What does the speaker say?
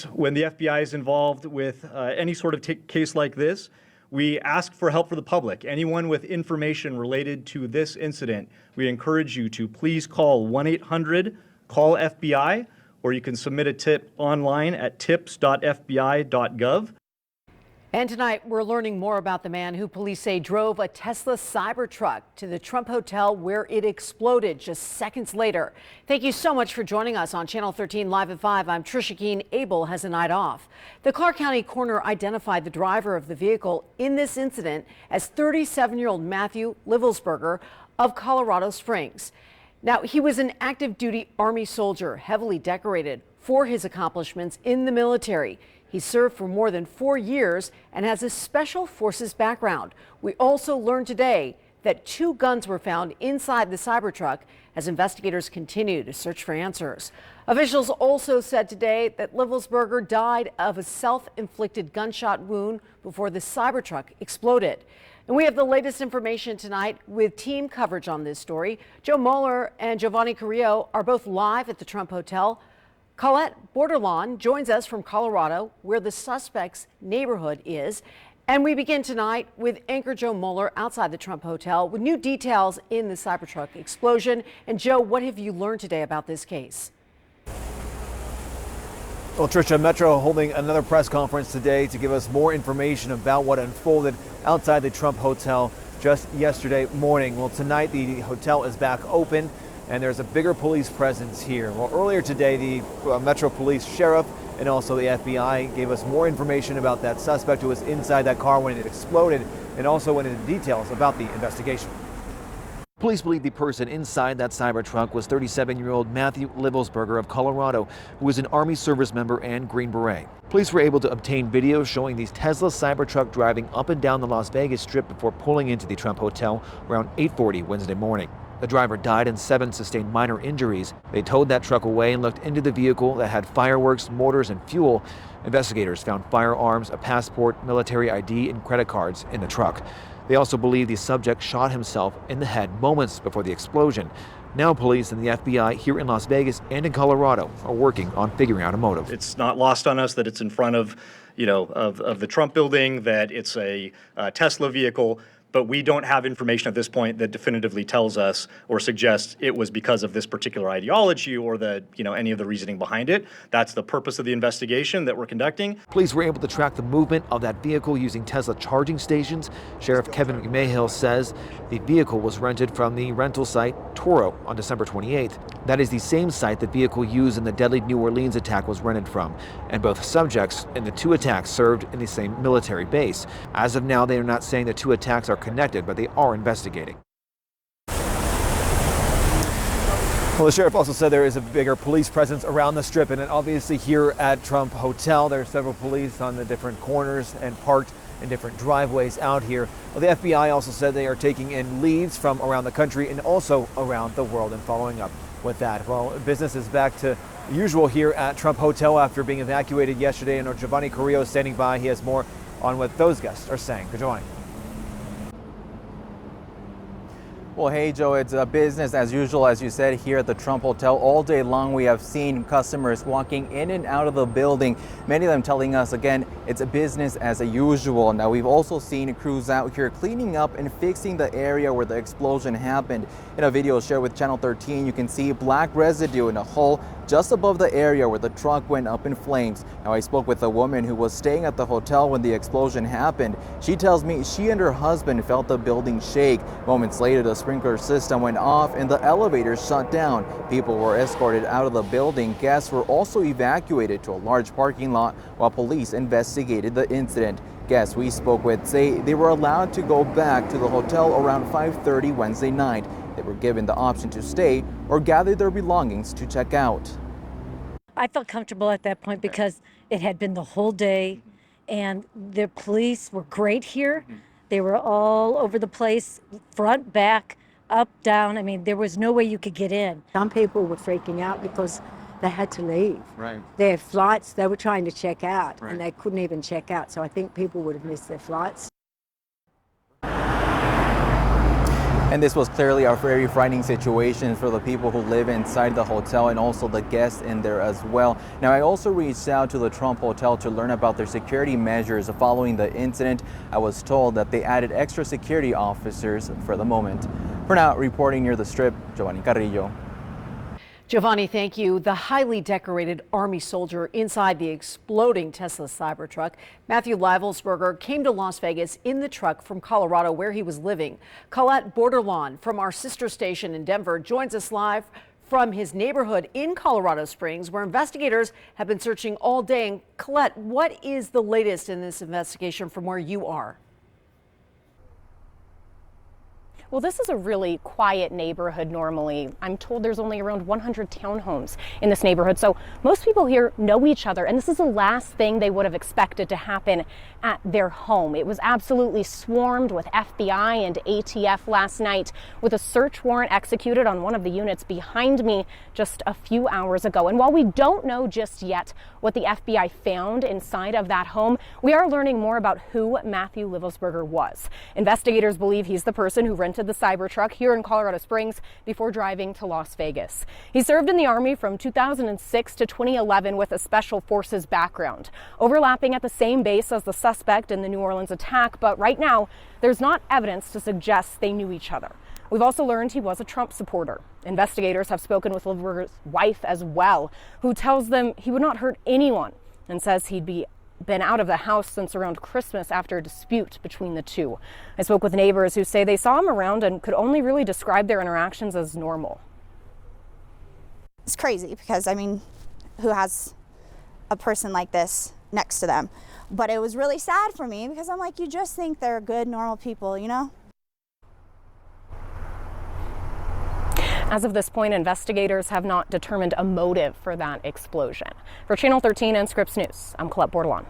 When the FBI is involved with any sort of case like this, we ask for help for the public. Anyone with information related to this incident, we encourage you to please call 1-800-CALL-FBI, or you can submit a tip online at tips.fbi.gov. And tonight, we're learning more about the man who police say drove a Tesla Cybertruck to the Trump Hotel where it exploded just seconds later. Thank you so much for joining us on Channel 13 Live at 5. I'm Trisha Keene. Abel has a night off. The Clark County coroner identified the driver of the vehicle in this incident as 37-year-old Matthew Livelsberger of Colorado Springs. Now, he was an active duty Army soldier, heavily decorated for his accomplishments in the military. He served for more than 4 years and has a special forces background. We also learned today that 2 guns were found inside the Cybertruck as investigators continue to search for answers. Officials also said today that Livelsberger died of a self-inflicted gunshot wound before the Cybertruck exploded. And we have the latest information tonight with team coverage on this story. Joe Moeller and Giovanni Carrillo are both live at the Trump Hotel. Colette Bordelon joins us from Colorado, where the suspect's neighborhood is. And we begin tonight with anchor Joe Moeller outside the Trump Hotel with new details in the Cybertruck explosion. And Joe, what have you learned today about this case? Well, Tricia, Metro holding another press conference today to give us more information about what unfolded outside the Trump Hotel just yesterday morning. Well, tonight the hotel is back open and there's a bigger police presence here. Well, earlier today, the Metro Police Sheriff and also the FBI gave us more information about that suspect who was inside that car when it exploded, and also went into details about the investigation. Police believe the person inside that Cybertruck was 37-year-old Matthew Livelsberger of Colorado, who was an Army service member and Green Beret. Police were able to obtain video showing the Tesla Cybertruck driving up and down the Las Vegas Strip before pulling into the Trump Hotel around 8:40 Wednesday morning. The driver died and 7 sustained minor injuries. They towed that truck away and looked into the vehicle that had fireworks, mortars, and fuel. Investigators found firearms, a passport, military ID, and credit cards in the truck. They also believe the subject shot himself in the head moments before the explosion. Now police and the FBI here in Las Vegas and in Colorado are working on figuring out a motive. It's not lost on us that it's in front of, of the Trump building, that it's a Tesla vehicle. But we don't have information at this point that definitively tells us or suggests it was because of this particular ideology or any of the reasoning behind it. That's the purpose of the investigation that we're conducting. Police were able to track the movement of that vehicle using Tesla charging stations. Sheriff Kevin McMahill says the vehicle was rented from the rental site Toro on December 28th. That is the same site the vehicle used in the deadly New Orleans attack was rented from. And both subjects in the 2 attacks served in the same military base. As of now, they are not saying the 2 attacks are connected, but they are investigating. Well, the sheriff also said there is a bigger police presence around the Strip, and obviously here at Trump Hotel, there are several police on the different corners and parked in different driveways out here. Well, the FBI also said they are taking in leads from around the country and also around the world and following up with that. Well, business is back to usual here at Trump Hotel after being evacuated yesterday, and Giovanni Carrillo is standing by. He has more on what those guests are saying. Good Giovanni. Well, hey, Joe, it's business as usual, as you said, here at the Trump Hotel. All day long, we have seen customers walking in and out of the building, many of them telling us, again, it's a business as usual. Now, we've also seen crews out here cleaning up and fixing the area where the explosion happened. In a video shared with Channel 13, you can see black residue in a hole just above the area where the truck went up in flames. Now, I spoke with a woman who was staying at the hotel when the explosion happened. She tells me she and her husband felt the building shake. Moments later, the sprinkler system went off and the elevator shut down. People were escorted out of the building. Guests were also evacuated to a large parking lot while police investigated the incident. Guests we spoke with say they were allowed to go back to the hotel around 5:30 Wednesday night. They were given the option to stay or gather their belongings to check out. I felt comfortable at that point because it had been the whole day and the police were great here. They were all over the place, front, back, up, down. I mean, there was no way you could get in. Some people were freaking out because they had to leave. Right. Their flights, they were trying to check out, Right. and they couldn't even check out. So I think people would have missed their flights. And this was clearly a very frightening situation for the people who live inside the hotel and also the guests in there as well. Now, I also reached out to the Trump Hotel to learn about their security measures following the incident. I was told that they added extra security officers for the moment. For now, reporting near the Strip, Giovanni Carrillo. Giovanni, thank you. The highly decorated Army soldier inside the exploding Tesla Cybertruck, Matthew Livelsberger, came to Las Vegas in the truck from Colorado, where he was living. Colette Borderlawn from our sister station in Denver joins us live from his neighborhood in Colorado Springs, where investigators have been searching all day. And Colette, what is the latest in this investigation from where you are? Well, this is a really quiet neighborhood normally. I'm told there's only around 100 townhomes in this neighborhood, so most people here know each other, and this is the last thing they would have expected to happen at their home. It was absolutely swarmed with FBI and ATF last night, with a search warrant executed on one of the units behind me just a few hours ago. And while we don't know just yet what the FBI found inside of that home, we are learning more about who Matthew Livelsberger was. Investigators believe he's the person who rented the Cybertruck here in Colorado Springs before driving to Las Vegas. He served in the Army from 2006 to 2011 with a Special Forces background, overlapping at the same base as the suspect in the New Orleans attack, but right now there's not evidence to suggest they knew each other. We've also learned he was a Trump supporter. Investigators have spoken with Livelsberger's wife as well, who tells them he would not hurt anyone and says he'd been out of the house since around Christmas after a dispute between the two. I spoke with neighbors who say they saw him around and could only really describe their interactions as normal. It's crazy because, I mean, who has a person like this next to them? But it was really sad for me because I'm like, you just think they're good, normal people, you know? As of this point, investigators have not determined a motive for that explosion. For Channel 13 and Scripps News, I'm Colette Bordelon.